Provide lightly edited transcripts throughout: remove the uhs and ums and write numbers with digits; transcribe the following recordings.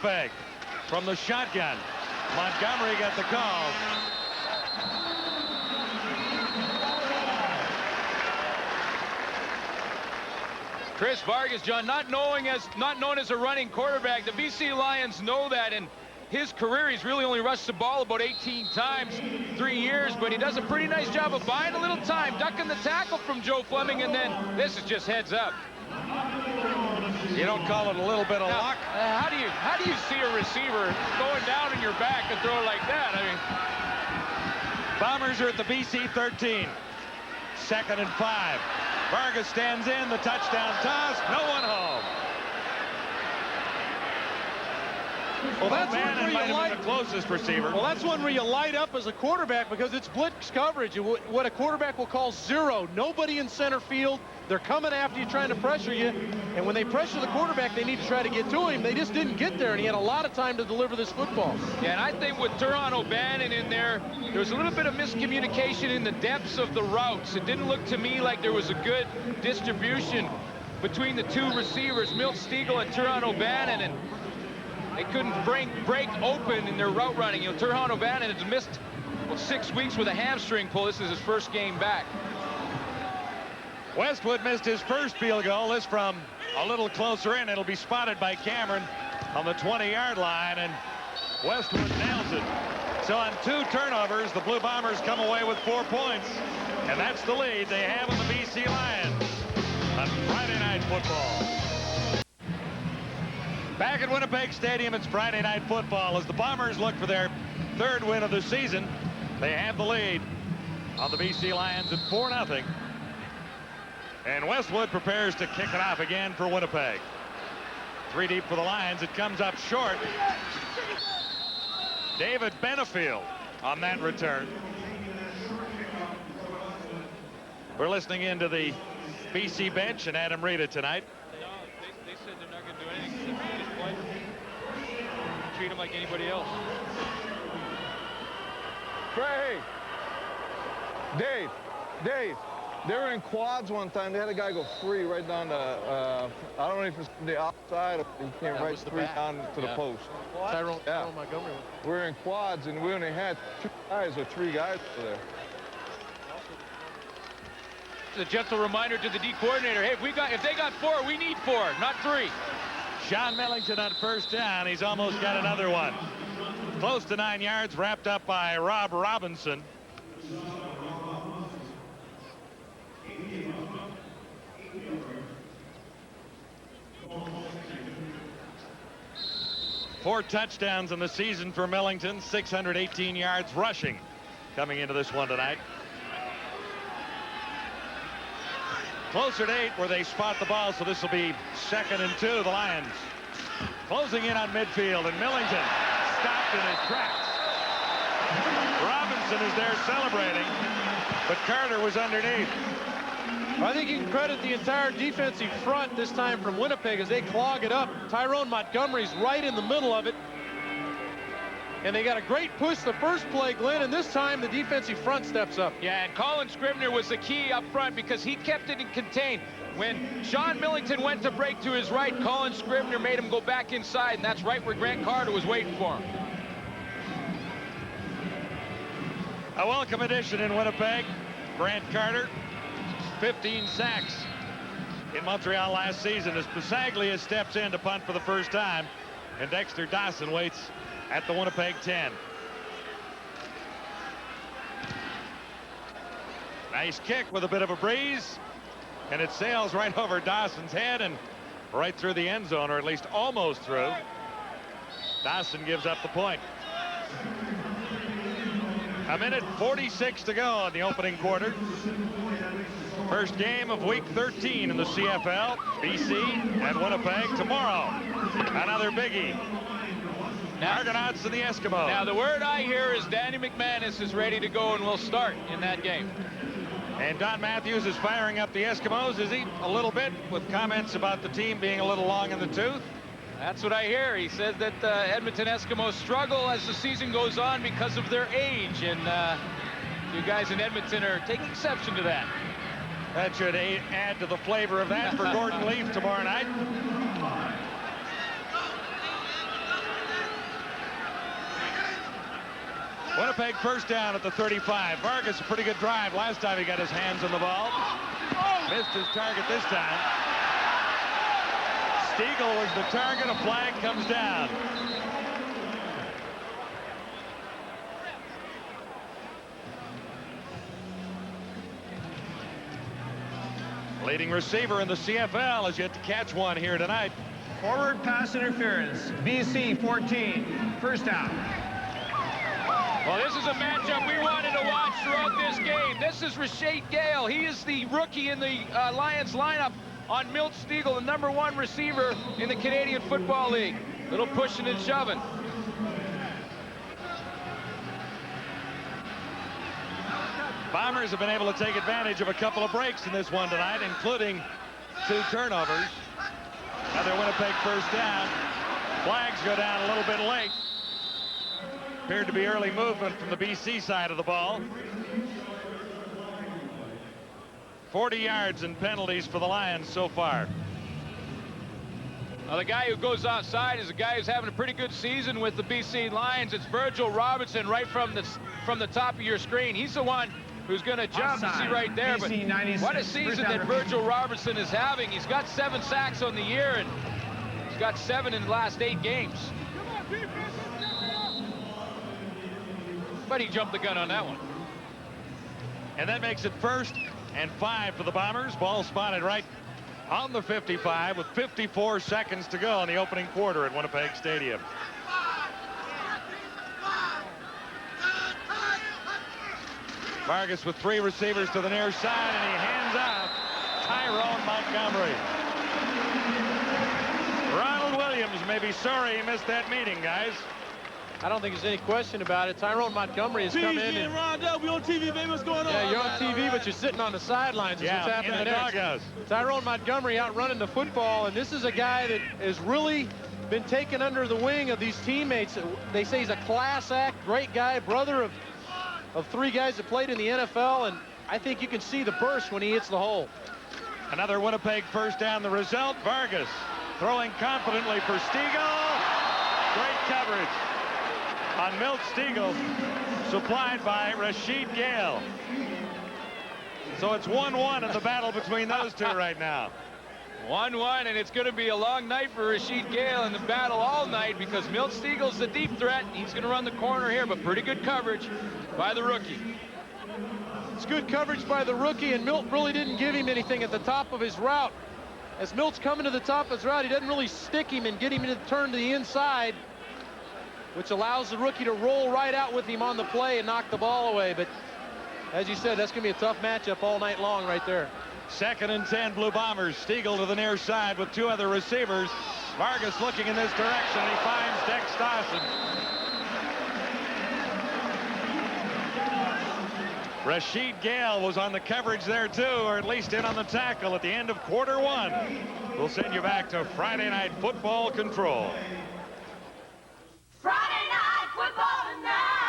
Winnipeg from the shotgun. Montgomery got the call. Chris Vargas, John, not known as a running quarterback. The BC Lions know that. In his career, he's really only rushed the ball about 18 times, 3 years, but he does a pretty nice job of buying a little time, ducking the tackle from Joe Fleming, and then this is just heads up. You don't call it a little bit of Now, luck? How do you see a receiver going down in your back and throw like that? I mean, Bombers are at the BC 13. 2nd and 5. Vargas stands in, the touchdown toss, no one home. Well, that's one Bannon where might you have light. been the closest receiver. Well, that's one where you light up as a quarterback because it's blitz coverage. What a quarterback will call zero. Nobody in center field. They're coming after you, trying to pressure you. And when they pressure the quarterback, they need to try to get to him. They just didn't get there, and he had a lot of time to deliver this football. yeah, and I think with Turon O'Bannon in there was a little bit of miscommunication in the depths of the routes. It didn't look to me like there was a good distribution between the two receivers, Milt Stiegel and Turon O'Bannon, and they couldn't break open in their route running. You know, Turon O'Bannon has missed 6 weeks with a hamstring pull. This is his first game back. Westwood missed his first field goal. This from a little closer in. It'll be spotted by Cameron on the 20-yard line, and Westwood nails it. So on 2 turnovers, the Blue Bombers come away with 4 points, and that's the lead they have in the BC Lions on Friday Night Football. Back at Winnipeg Stadium, it's Friday Night Football as the Bombers look for their 3rd win of the season. They have the lead on the BC Lions at 4-0. And Westwood prepares to kick it off again for Winnipeg. 3 deep for the Lions. It comes up short. David Benefield on that return. We're listening into the BC bench and Adam Rita tonight. They said they're not going to do anything except just play. Treat them like anybody else. Hey, Dave. They were in quads one time. They had a guy go free right down to, I don't know if it's the outside or he came right free down to the post. Tyrone Montgomery. We were in quads, and we only had 2 guys or 3 guys over there. A gentle reminder to the D coordinator, hey, if they got 4, we need 4, not 3. Sean Millington on first down. He's almost got another one. Close to 9 yards, wrapped up by Rob Robinson. Four touchdowns in the season for Millington, 618 yards rushing coming into this one tonight. Closer to 8 where they spot the ball, so this will be 2nd and 2. The Lions closing in on midfield, and Millington stopped in his tracks. Robinson is there celebrating, but Carter was underneath. I think you can credit the entire defensive front this time from Winnipeg as they clog it up. Tyrone Montgomery's right in the middle of it. And they got a great push the first play, Glenn, and this time the defensive front steps up. Yeah, and Colin Scribner was the key up front because he kept it in contain. When Sean Millington went to break to his right, Colin Scribner made him go back inside, and that's right where Grant Carter was waiting for him. A welcome addition in Winnipeg, Grant Carter. 15 sacks in Montreal last season as Bisaglia steps in to punt for the first time, and Dexter Dawson waits at the Winnipeg 10. Nice kick with a bit of a breeze, and it sails right over Dawson's head and right through the end zone, or at least almost through. Dawson gives up the point. 1:46 to go in the opening quarter. First game of week 13 in the CFL. BC and Winnipeg tomorrow. Another biggie. Argonauts and the Eskimos. Now the word I hear is Danny McManus is ready to go and will start in that game. And Don Matthews is firing up the Eskimos, is he? A little bit, with comments about the team being a little long in the tooth. That's what I hear. He said that Edmonton Eskimos struggle as the season goes on because of their age, and you guys in Edmonton are taking exception to that. That should add to the flavor of that for Gordon Leaf tomorrow night. Winnipeg first down at the 35. Vargas, a pretty good drive last time he got his hands on the ball. Missed his target this time. Stiegel was the target. A flag comes down. Leading receiver in the CFL has yet to catch one here tonight. Forward pass interference. BC 14. First down. Well, this is a matchup we wanted to watch throughout this game. This is Rashid Gale. He is the rookie in the Lions lineup on Milt Stiegel, the #1 receiver in the Canadian Football League. Little pushing and shoving. Bombers have been able to take advantage of a couple of breaks in this one tonight, including 2 turnovers. Another Winnipeg first down. Flags go down a little bit late. Appeared to be early movement from the BC side of the ball. 40 yards and penalties for the Lions so far. Now, the guy who goes outside is a guy who's having a pretty good season with the BC Lions. It's Virgil Robertson right from the top of your screen. He's the one who's going to jump. You see right there. But what a season that Virgil Robertson is having. He's got 7 sacks on the year, and he's got 7 in the last 8 games. But he jumped the gun on that one. And that makes it 1st and 5 for the Bombers. Ball spotted right on the 55 with 54 seconds to go in the opening quarter at Winnipeg Stadium. Vargas with 3 receivers to the near side, and he hands off Tyrone Montgomery. Ronald Williams may be sorry he missed that meeting, guys. I don't think there's any question about it. Tyrone Montgomery has come in. And Rondell, we on TV, baby. What's going on? yeah, you're on TV, but you're sitting on the sidelines. Is what's happening in the there. doghouse. Tyrone Montgomery out running the football, and this is a guy that has really been taken under the wing of these teammates. They say he's a class act, great guy, brother of 3 guys that played in the NFL, and I think you can see the burst when he hits the hole. Another Winnipeg first down. The result, Vargas throwing confidently for Stiegel. Great coverage on Milt Stiegel, supplied by Rashid Gale. So it's 1-1 in the battle between those 2 right now. 1-1, and it's going to be a long night for Rashid Gale in the battle all night, because Milt Stiegel's the deep threat. He's going to run the corner here, but pretty good coverage by the rookie. It's good coverage by the rookie, and Milt really didn't give him anything at the top of his route. As Milt's coming to the top of his route, he doesn't really stick him and get him to turn to the inside, which allows the rookie to roll right out with him on the play and knock the ball away. But as you said, that's going to be a tough matchup all night long right there. 2nd and 10, Blue Bombers. Stiegel to the near side with 2 other receivers. Vargas looking in this direction, and he finds Dex Dawson. Rashid Gale was on the coverage there too, or at least in on the tackle at the end of quarter 1. We'll send you back to Friday Night Football Control. Friday Night Football tonight.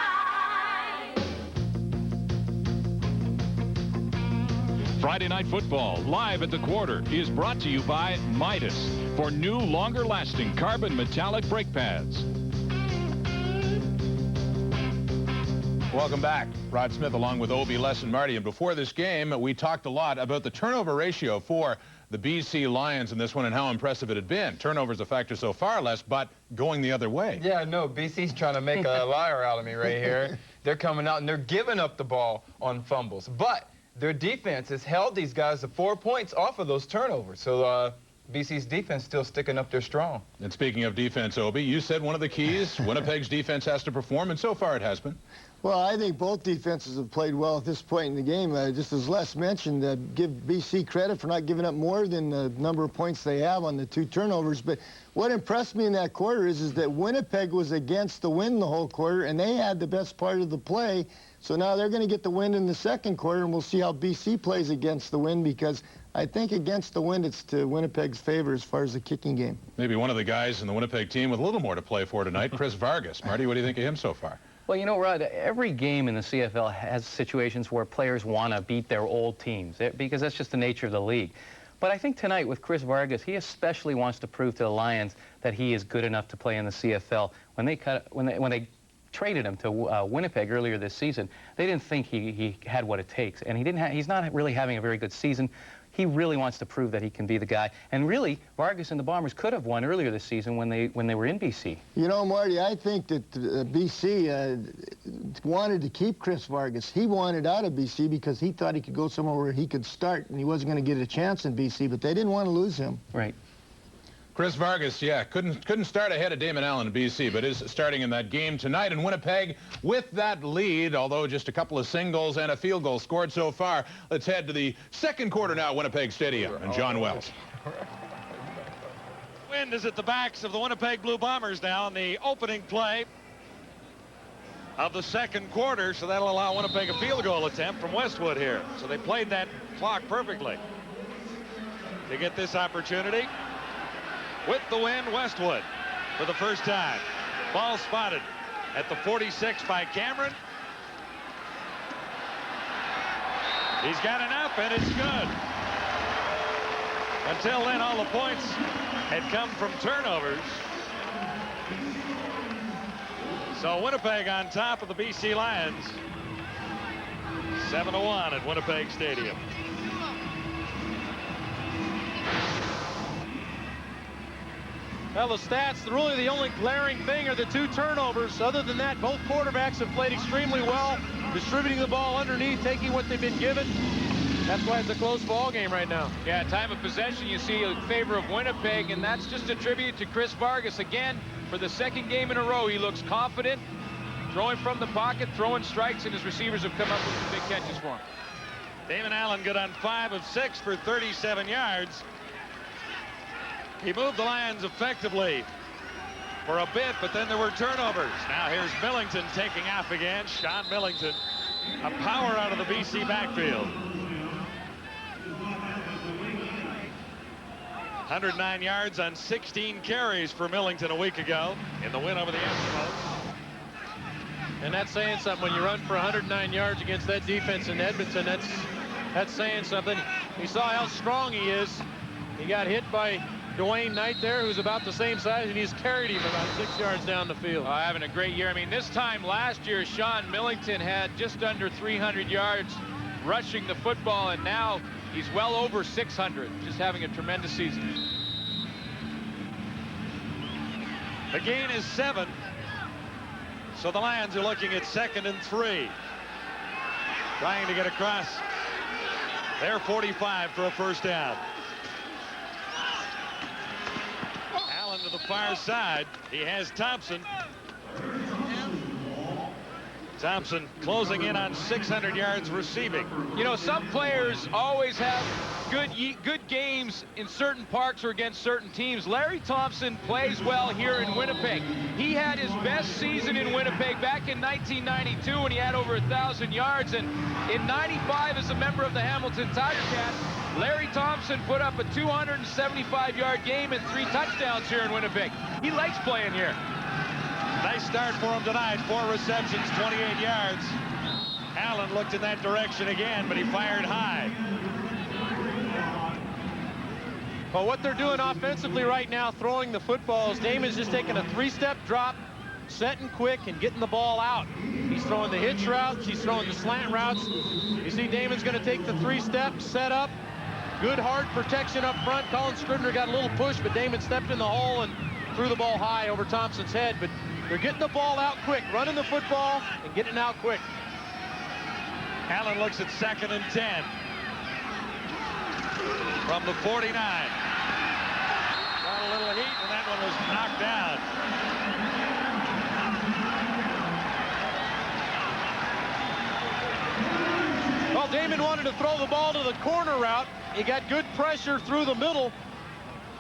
Friday Night Football, live at the quarter, is brought to you by Midas for new, longer-lasting carbon metallic brake pads. Welcome back. Rod Smith along with Obie, Les, and Marty. And before this game, we talked a lot about the turnover ratio for the BC Lions in this one and how impressive it had been. Turnover's a factor so far, Les, but going the other way. Yeah, no, BC's trying to make a liar out of me right here. They're coming out and they're giving up the ball on fumbles. But their defense has held these guys to 4 points off of those turnovers. So BC's defense still sticking up there strong. And speaking of defense, Obie, you said one of the keys, Winnipeg's defense has to perform, and so far it has been. Well, I think both defenses have played well at this point in the game. Just as Les mentioned, give BC credit for not giving up more than the number of points they have on the 2 turnovers. But what impressed me in that quarter is that Winnipeg was against the wind the whole quarter, and they had the best part of the play. So now they're going to get the wind in the 2nd quarter, and we'll see how BC plays against the wind, because I think against the wind it's to Winnipeg's favor as far as the kicking game. Maybe one of the guys in the Winnipeg team with a little more to play for tonight, Chris Vargas. Marty, what do you think of him so far? Well, you know, Rod, every game in the CFL has situations where players want to beat their old teams, because that's just the nature of the league. But I think tonight with Chris Vargas, he especially wants to prove to the Lions that he is good enough to play in the CFL. When they traded him to Winnipeg earlier this season, they didn't think he had what it takes, and he's not really having a very good season. He really wants to prove that he can be the guy. And really, Vargas and the Bombers could have won earlier this season when they were in BC. You know, Marty, I think that BC wanted to keep Chris Vargas. He wanted out of BC because he thought he could go somewhere where he could start, and he wasn't going to get a chance in BC, but they didn't want to lose him. Right. Chris Vargas, yeah, couldn't start ahead of Damon Allen in BC, but is starting in that game tonight in Winnipeg with that lead, although just a couple of singles and a field goal scored so far. Let's head to the second quarter now, Winnipeg Stadium, and John Wells. Wind is at the backs of the Winnipeg Blue Bombers now in the opening play of the second quarter, so that'll allow Winnipeg a field goal attempt from Westwood here. So they played that clock perfectly to get this opportunity. With the wind, Westwood for the first time. Ball spotted at the 46 by Cameron. He's got enough, and it's good. Until then, all the points had come from turnovers. So Winnipeg on top of the BC Lions. 7-1 at Winnipeg Stadium. Well, the stats, really the only glaring thing are the 2 turnovers. Other than that, both quarterbacks have played extremely well, distributing the ball underneath, taking what they've been given. That's why it's a close ball game right now. Yeah, time of possession you see in favor of Winnipeg, and that's just a tribute to Chris Vargas. Again, for the second game in a row, he looks confident, throwing from the pocket, throwing strikes, and his receivers have come up with some big catches for him. Damon Allen good on 5 of 6 for 37 yards. He moved the Lions effectively for a bit, but then there were turnovers. Now here's Millington taking off again. Sean Millington, a power out of the BC backfield. 109 yards on 16 carries for Millington a week ago in the win over the Eskimos. And that's saying something. When you run for 109 yards against that defense in Edmonton, that's saying something. You saw how strong he is. He got hit by Dwayne Knight there, who's about the same size, and he's carried him about 6 yards down the field. Having a great year. I mean, this time last year, Sean Millington had just under 300 yards rushing the football, and now he's well over 600, just having a tremendous season. The gain is 7. So the Lions are looking at 2nd and 3. Trying to get across their 45 for a first down. Allen to the far side. He has Thompson. Thompson closing in on 600 yards receiving. You know, some players always have good games in certain parks or against certain teams. Larry Thompson plays well here in Winnipeg. He had his best season in Winnipeg back in 1992 when he had over 1,000 yards. And in 95, as a member of the Hamilton Tiger Cats, Larry Thompson put up a 275-yard game and 3 touchdowns here in Winnipeg. He likes playing here. Nice start for him tonight. 4 receptions, 28 yards. Allen looked in that direction again, but he fired high. Well, what they're doing offensively right now, throwing the football, is Damon's just taking a 3-step drop, setting quick, and getting the ball out. He's throwing the hitch routes. He's throwing the slant routes. You see Damon's going to take the 3-step, set up. Good hard protection up front. Colin Scribner got a little push, but Damon stepped in the hole and threw the ball high over Thompson's head. But they're getting the ball out quick, running the football and getting it out quick. Allen looks at 2nd and 10 from the 49. Got a little heat, and that one was knocked down. Well, Damon wanted to throw the ball to the corner route. He got good pressure through the middle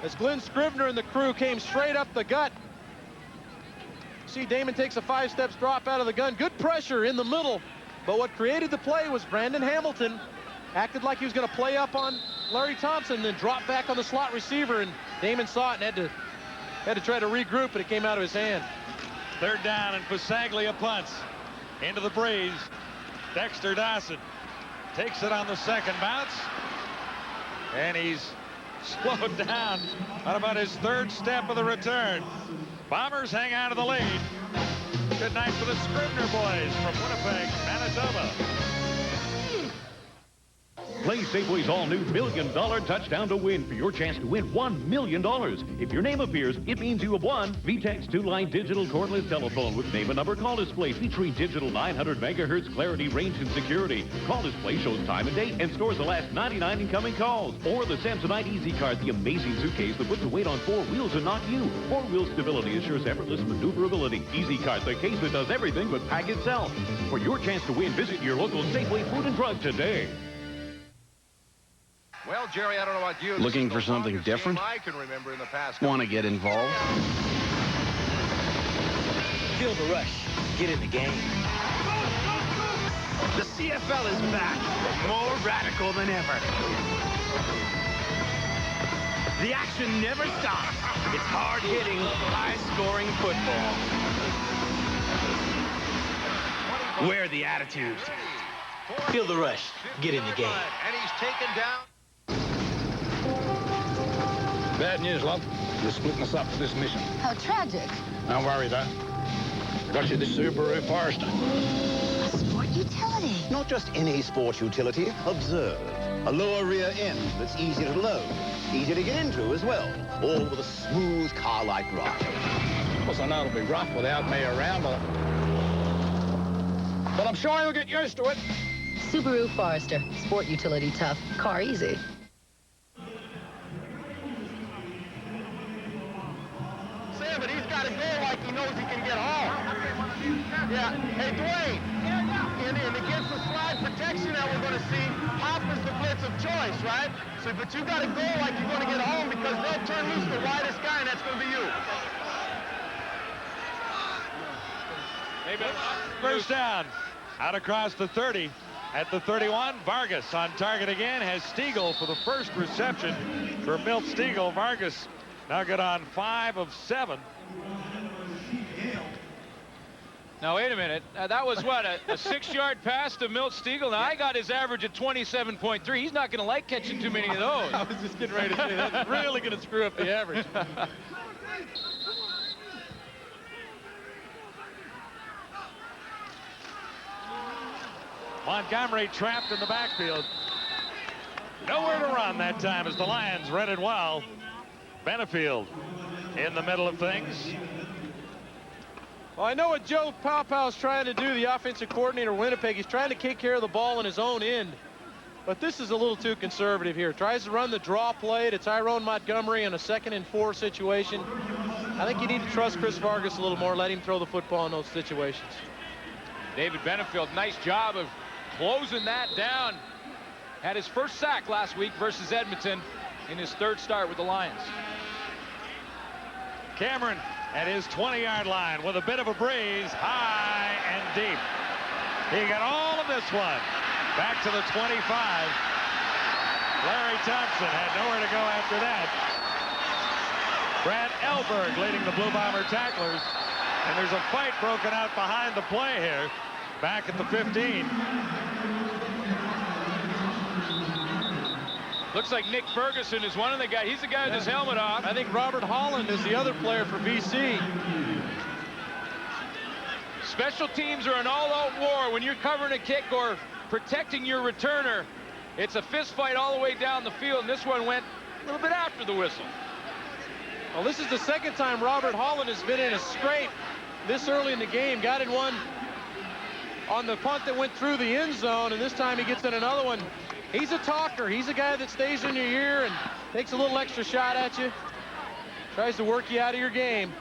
as Glenn Scribner and the crew came straight up the gut. See, Damon takes a 5 steps drop out of the gun. Good pressure in the middle. But what created the play was Brandon Hamilton acted like he was going to play up on Larry Thompson, then drop back on the slot receiver, and Damon saw it and had to try to regroup, but it came out of his hand. 3rd down, and Pasaglia punts into the breeze. Dexter Dawson takes it on the 2nd bounce, and he's slowed down on about his 3rd step of the return. Bombers hang out of the lead. Good night for the Scribner boys from Winnipeg, Manitoba. Play Safeway's all-new $1 million touchdown to win for your chance to win $1 million. If your name appears, it means you have won VTEX 2-line digital cordless telephone with name and number call display featuring digital 900 megahertz clarity, range, and security. Call display shows time and date and stores the last 99 incoming calls. Or the Samsonite Easy Card, the amazing suitcase that puts the weight on 4 wheels and not you. 4-wheel stability assures effortless maneuverability. Easy Card, the case that does everything but pack itself. For your chance to win, visit your local Safeway Food and Drug today. Well, Jerry, I don't know about you. Looking for something different? I can remember in the past. Want to get involved? Feel the rush. Get in the game. The CFL is back, more radical than ever. The action never stops. It's hard-hitting, high-scoring football. Where are the attitudes? Feel the rush. Get in the game. And he's taken down. Bad news, love. You're splitting us up for this mission. How tragic. Don't worry, though. Got you this Subaru Forester. A sport utility. Not just any sport utility. Observe. A lower rear end that's easy to load, easy to get into as well, all with a smooth car-like ride. Of course, I know it'll be rough without me around, but I'm sure you'll get used to it. Subaru Forester. Sport utility tough. Car easy. But he's got to go like he knows he can get home. Yeah. Hey, Dwayne, and against the slide protection that we're going to see, Hop is the blitz of choice, right? So, but you got to go like you're going to get home because they'll turn loose the widest guy, and that's going to be you. First down. Out across the 30. At the 31, Vargas on target again. Has Stiegel for the first reception for Milt Stiegel. Vargas now good on 5 of 7. Now, wait a minute. That was what, a 6-yard pass to Milt Stiegel? Now, I got his average at 27.3. He's not going to like catching too many of those. I was just getting ready to say, that's really going to screw up the average. Montgomery trapped in the backfield. Nowhere to run that time as the Lions read it well. Benefield in the middle of things. Well, I know what Joe Paopau's trying to do, the offensive coordinator of Winnipeg. He's trying to take care of the ball in his own end. But this is a little too conservative here. Tries to run the draw play to Tyrone Montgomery in a 2nd and 4 situation. I think you need to trust Chris Vargas a little more. Let him throw the football in those situations. David Benefield, nice job of closing that down. Had his first sack last week versus Edmonton in his 3rd start with the Lions. Cameron at his 20-yard line with a bit of a breeze, high and deep. He got all of this one. Back to the 25. Larry Thompson had nowhere to go after that. Brad Elberg leading the Blue Bomber tacklers. And there's a fight broken out behind the play here. Back at the 15. Looks like Nick Ferguson is one of the guys. He's the guy with his helmet off. I think Robert Holland is the other player for BC. Special teams are an all-out war. When you're covering a kick or protecting your returner, it's a fist fight all the way down the field, and this one went a little bit after the whistle. Well, this is the 2nd time Robert Holland has been in a scrape this early in the game. Got in one on the punt that went through the end zone, and this time he gets in another one. He's a talker. He's a guy that stays in your ear and takes a little extra shot at you. Tries to work you out of your game.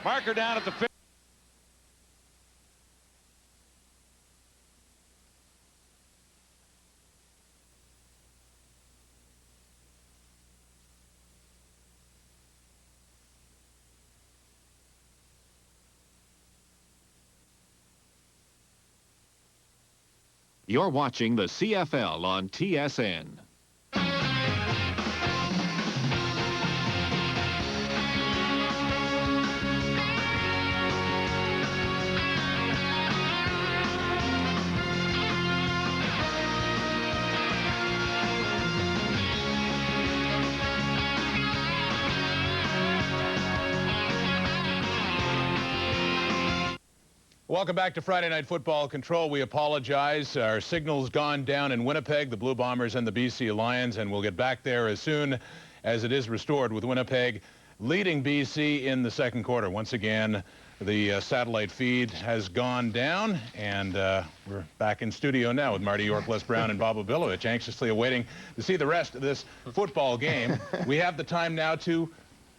Marker down at the 50. You're watching the CFL on TSN. Welcome back to Friday Night Football Control. We apologize. Our signal's gone down in Winnipeg, the Blue Bombers and the BC Lions, and we'll get back there as soon as it is restored, with Winnipeg leading BC in the second quarter. Once again, the satellite feed has gone down, and we're back in studio now with Marty York, Les Brown, and Bob Obilovich, anxiously awaiting to see the rest of this football game. We have the time now to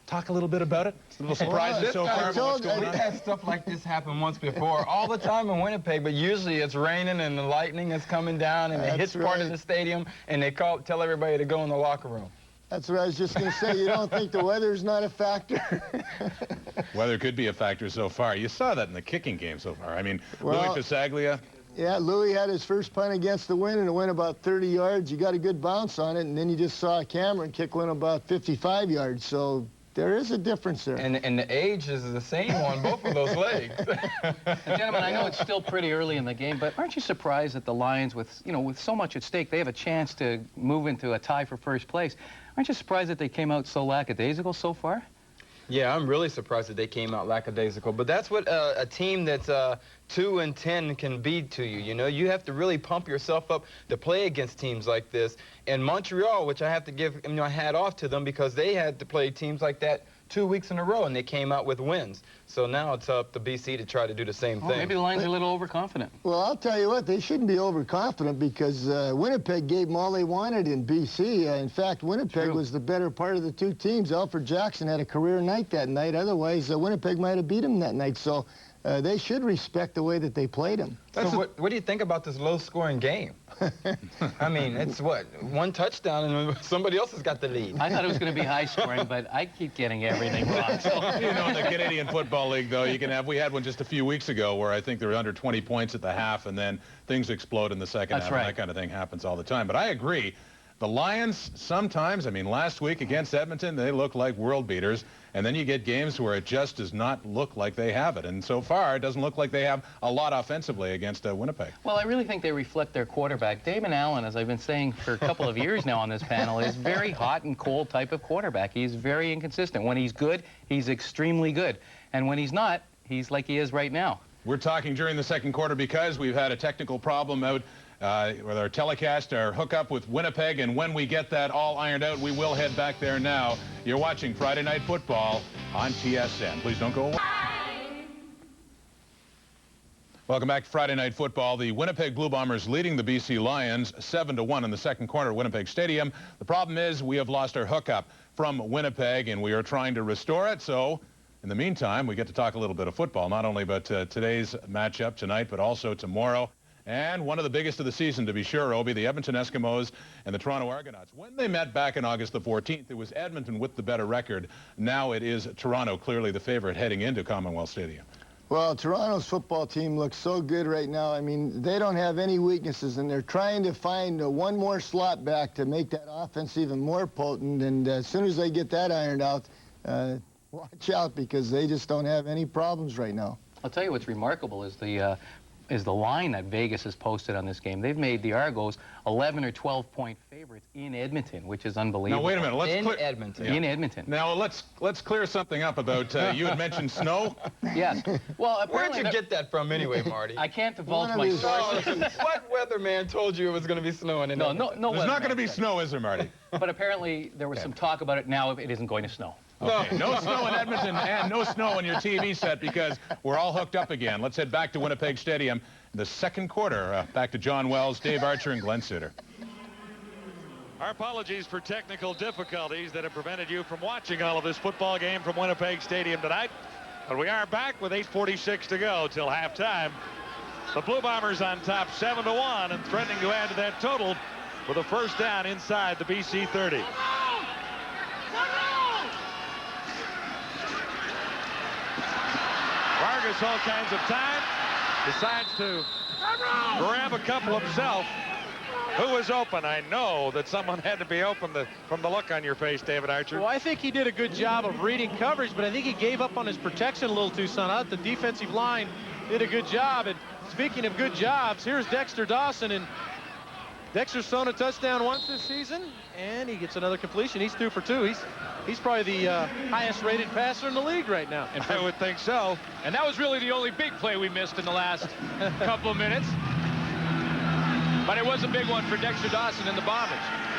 talk a little bit about it. It's a little surprises so far. We've had stuff like this happen once before, all the time in Winnipeg, but usually it's raining and the lightning is coming down and it hits part of the stadium, and they tell everybody to go in the locker room. That's what I was just going to say. You don't think the weather's not a factor? Weather could be a factor so far. You saw that in the kicking game so far. I mean, Louis Pisaglia. Yeah, Louis had his first punt against the wind, and it went about 30 yards. You got a good bounce on it, and then you just saw Cameron kick one about 55 yards. So there is a difference there. And the age is the same on both of those legs. And gentlemen, I know it's still pretty early in the game, but aren't you surprised that the Lions, with so much at stake, they have a chance to move into a tie for first place? Aren't you surprised that they came out so lackadaisical so far? Yeah, I'm really surprised that they came out lackadaisical. But that's what a team that's 2-10 can be to you. You know, you have to really pump yourself up to play against teams like this. And Montreal, which I have to give my hat off to them, because they had to play teams like that 2 weeks in a row, and they came out with wins. So now it's up to BC to try to do the same thing. Maybe the Lions are a little overconfident. Well, I'll tell you what, they shouldn't be overconfident, because Winnipeg gave them all they wanted in BC. In fact, Winnipeg was the better part of the two teams. Alfred Jackson had a career night that night. Otherwise, Winnipeg might have beat him that night. So they should respect the way that they played him. So what do you think about this low-scoring game? I mean, it's what, one touchdown and somebody else has got the lead. I thought it was going to be high-scoring, but I keep getting everything wrong. So. You know, in the Canadian Football League, though, we had one just a few weeks ago where I think they were under 20 points at the half, and then things explode in the second half. Right. And that kind of thing happens all the time. But I agree. The Lions sometimes, I mean, last week against Edmonton, they look like world beaters. And then you get games where it just does not look like they have it. And so far, it doesn't look like they have a lot offensively against Winnipeg. Well, I really think they reflect their quarterback. Damon Allen, as I've been saying for a couple of years now on this panel, is very hot and cold type of quarterback. He's very inconsistent. When he's good, he's extremely good. And when he's not, he's like he is right now. We're talking during the second quarter because we've had a technical problem out with our telecast, our hookup with Winnipeg, and when we get that all ironed out, we will head back there now. You're watching Friday Night Football on TSN. Please don't go away. Welcome back to Friday Night Football. The Winnipeg Blue Bombers leading the BC Lions 7-1 in the second quarter at Winnipeg Stadium. The problem is we have lost our hookup from Winnipeg, and we are trying to restore it. So in the meantime, we get to talk a little bit of football, not only about today's matchup tonight, but also tomorrow. And one of the biggest of the season, to be sure, Obi, the Edmonton Eskimos and the Toronto Argonauts. When they met back in August the 14th, it was Edmonton with the better record. Now it is Toronto, clearly the favorite, heading into Commonwealth Stadium. Well, Toronto's football team looks so good right now. I mean, they don't have any weaknesses, and they're trying to find one more slot back to make that offense even more potent. And as soon as they get that ironed out, watch out, because they just don't have any problems right now. I'll tell you what's remarkable is the line that Vegas has posted on this game. They've made the Argos 11 or 12-point favorites in Edmonton, which is unbelievable. Now, wait a minute. In Edmonton. In Edmonton. Now, let's clear something up about, you had mentioned snow? Yes. Well, where'd you get that from anyway, Marty? I can't divulge my sources. What weatherman told you it was going to be snowing in Edmonton? No There's not going to be snow, is there, Marty? But apparently there was some talk about it. Now it isn't going to snow. Okay, no snow in Edmonton and no snow on your TV set, because we're all hooked up again. Let's head back to Winnipeg Stadium. The second quarter, back to John Wells, Dave Archer, and Glenn Suter. Our apologies for technical difficulties that have prevented you from watching all of this football game from Winnipeg Stadium tonight. But we are back with 8:46 to go till halftime. The Blue Bombers on top 7-1 and threatening to add to that total with a first down inside the BC 30. Vargas, all kinds of time, decides to grab a couple himself. Who was open? I know that someone had to be open from the look on your face, David Archer. Well, I think he did a good job of reading coverage, but I think he gave up on his protection a little too soon. I thought the defensive line did a good job. And speaking of good jobs, here's Dexter Dawson, and Dexter's thrown a touchdown once this season, and he gets another completion. He's 2 for 2. He's He's probably the highest-rated passer in the league right now. And I would think so. And that was really the only big play we missed in the last couple of minutes. But it was a big one for Dexter Dawson and the Bombers.